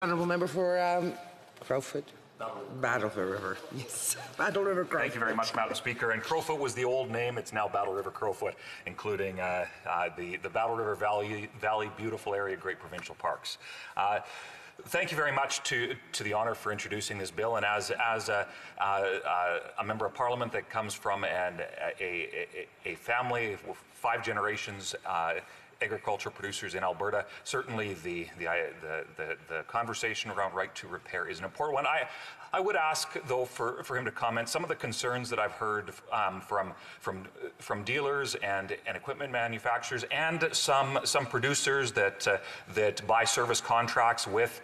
Honourable member for Crowfoot. Battle River, yes. Battle River Crowfoot. Thank you very much, Madam Speaker. And Crowfoot was the old name. It's now Battle River Crowfoot, including the Battle River Valley beautiful area, great provincial parks. Thank you very much to the honour for introducing this bill. And as a member of Parliament that comes from a family of 5 generations agriculture producers in Alberta, certainly the conversation around right to repair is an important one. I would ask, though, for him to comment some of the concerns that I've heard from dealers and equipment manufacturers and some producers that buy service contracts with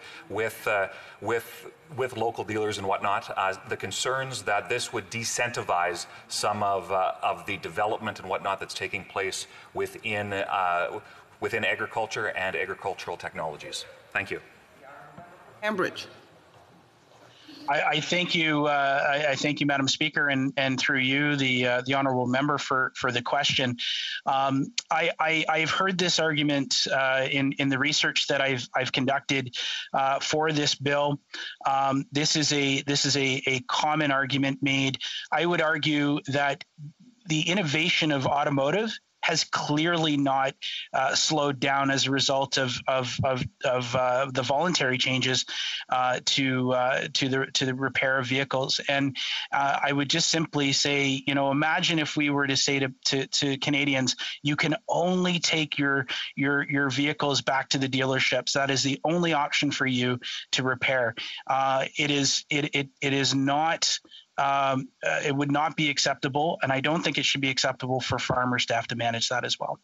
local dealers and whatnot. The concerns that this would decentivize some of the development and whatnot that's taking place within agriculture and agricultural technologies. Thank you. Cambridge. I thank you. I thank you, Madam Speaker, and through you, the honourable member, for the question. I've heard this argument in the research that I've conducted for this bill. This is a common argument made. I would argue that the innovation of automotive has clearly not slowed down as a result of the voluntary changes to the repair of vehicles. And I would just simply say, imagine if we were to say to Canadians, you can only take your vehicles back to the dealerships. That is the only option for you to repair. It is not. It would not be acceptable, and I don't think it should be acceptable for farmers to have to manage that as well.